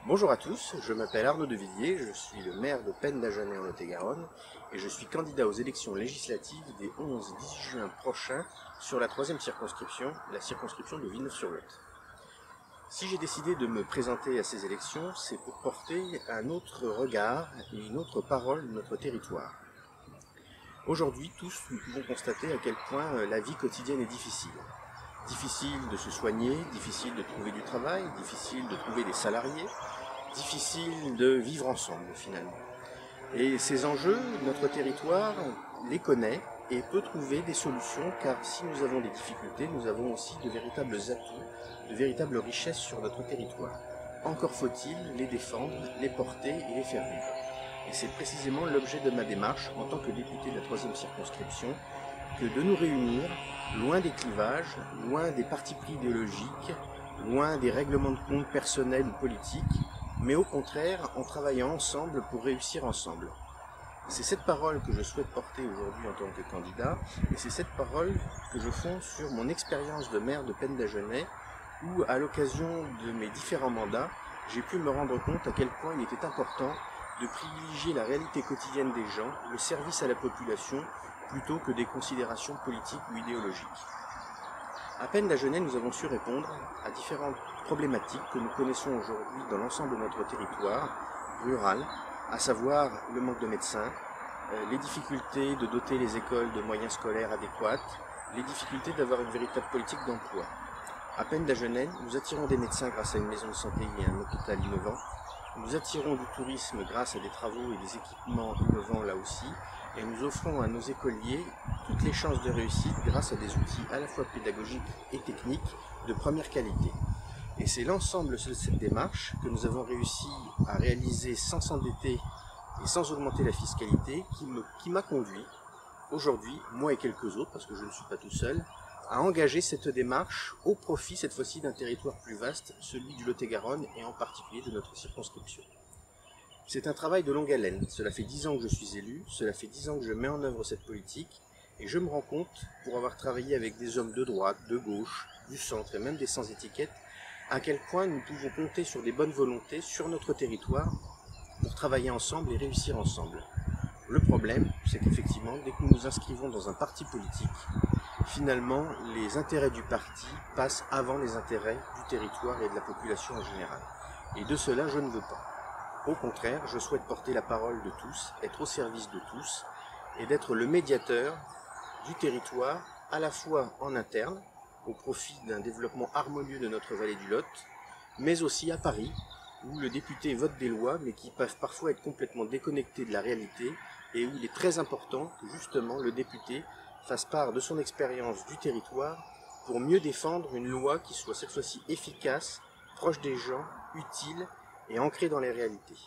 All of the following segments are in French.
Bonjour à tous, je m'appelle Arnaud Devilliers, je suis le maire de Pennes-Dagenais en Lot-et-Garonne et je suis candidat aux élections législatives des 11 et 18 juin prochains sur la 3e circonscription, la circonscription de Villeneuve-sur-Lot. Si j'ai décidé de me présenter à ces élections, c'est pour porter un autre regard et une autre parole de notre territoire. Aujourd'hui, tous, nous pouvons constater à quel point la vie quotidienne est difficile. Difficile de se soigner, difficile de trouver du travail, difficile de trouver des salariés, difficile de vivre ensemble finalement. Et ces enjeux, notre territoire les connaît et peut trouver des solutions, car si nous avons des difficultés, nous avons aussi de véritables atouts, de véritables richesses sur notre territoire. Encore faut-il les défendre, les porter et les faire vivre. Et c'est précisément l'objet de ma démarche en tant que député de la 3e circonscription, que de nous réunir, loin des clivages, loin des partis pris idéologiques, loin des règlements de compte personnels ou politiques, mais au contraire en travaillant ensemble pour réussir ensemble. C'est cette parole que je souhaite porter aujourd'hui en tant que candidat, et c'est cette parole que je fonde sur mon expérience de maire de Pennes-Dagenais, où à l'occasion de mes différents mandats, j'ai pu me rendre compte à quel point il était important de privilégier la réalité quotidienne des gens, le service à la population, plutôt que des considérations politiques ou idéologiques. À Pennes-Dagenais, nous avons su répondre à différentes problématiques que nous connaissons aujourd'hui dans l'ensemble de notre territoire rural, à savoir le manque de médecins, les difficultés de doter les écoles de moyens scolaires adéquats, les difficultés d'avoir une véritable politique d'emploi. À Pennes-Dagenais, nous attirons des médecins grâce à une maison de santé et un hôpital innovant. Nous attirons du tourisme grâce à des travaux et des équipements innovants là aussi, et nous offrons à nos écoliers toutes les chances de réussite grâce à des outils à la fois pédagogiques et techniques de première qualité. Et c'est l'ensemble de cette démarche que nous avons réussi à réaliser sans s'endetter et sans augmenter la fiscalité qui m'a conduit aujourd'hui, moi et quelques autres, parce que je ne suis pas tout seul, à engager cette démarche au profit cette fois-ci d'un territoire plus vaste, celui du Lot-et-Garonne et en particulier de notre circonscription. C'est un travail de longue haleine, cela fait 10 ans que je suis élu, cela fait 10 ans que je mets en œuvre cette politique, et je me rends compte, pour avoir travaillé avec des hommes de droite, de gauche, du centre et même des sans-étiquettes, à quel point nous pouvons compter sur des bonnes volontés sur notre territoire pour travailler ensemble et réussir ensemble. Le problème, c'est qu'effectivement, dès que nous nous inscrivons dans un parti politique, finalement, les intérêts du parti passent avant les intérêts du territoire et de la population en général. Et de cela, je ne veux pas. Au contraire, je souhaite porter la parole de tous, être au service de tous, et d'être le médiateur du territoire, à la fois en interne, au profit d'un développement harmonieux de notre vallée du Lot, mais aussi à Paris, où le député vote des lois, mais qui peuvent parfois être complètement déconnectées de la réalité, et où il est très important que justement le député fasse part de son expérience du territoire pour mieux défendre une loi qui soit cette fois-ci efficace, proche des gens, utile et ancrée dans les réalités.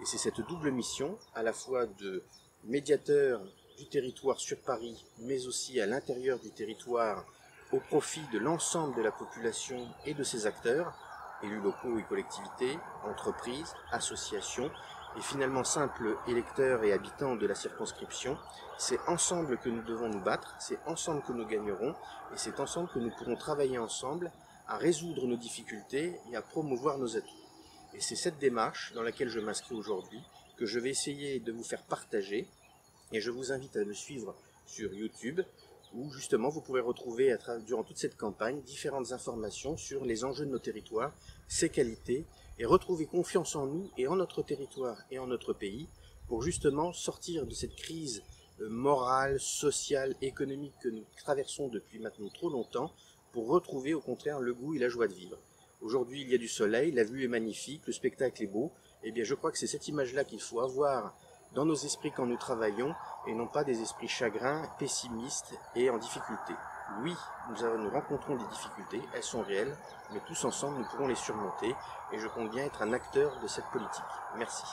Et c'est cette double mission, à la fois de médiateur du territoire sur Paris, mais aussi à l'intérieur du territoire, au profit de l'ensemble de la population et de ses acteurs, élus locaux et collectivités, entreprises, associations, et finalement simples électeurs et habitants de la circonscription. C'est ensemble que nous devons nous battre, c'est ensemble que nous gagnerons, et c'est ensemble que nous pourrons travailler ensemble à résoudre nos difficultés et à promouvoir nos atouts. Et c'est cette démarche dans laquelle je m'inscris aujourd'hui, que je vais essayer de vous faire partager, et je vous invite à me suivre sur YouTube, où justement vous pourrez retrouver durant toute cette campagne différentes informations sur les enjeux de nos territoires, ses qualités, et retrouver confiance en nous et en notre territoire et en notre pays, pour justement sortir de cette crise morale, sociale, économique que nous traversons depuis maintenant trop longtemps, pour retrouver au contraire le goût et la joie de vivre. Aujourd'hui il y a du soleil, la vue est magnifique, le spectacle est beau, et bien je crois que c'est cette image-là qu'il faut avoir dans nos esprits quand nous travaillons, et non pas des esprits chagrins, pessimistes et en difficulté. Oui, nous rencontrons des difficultés, elles sont réelles, mais tous ensemble nous pourrons les surmonter, et je compte bien être un acteur de cette politique. Merci.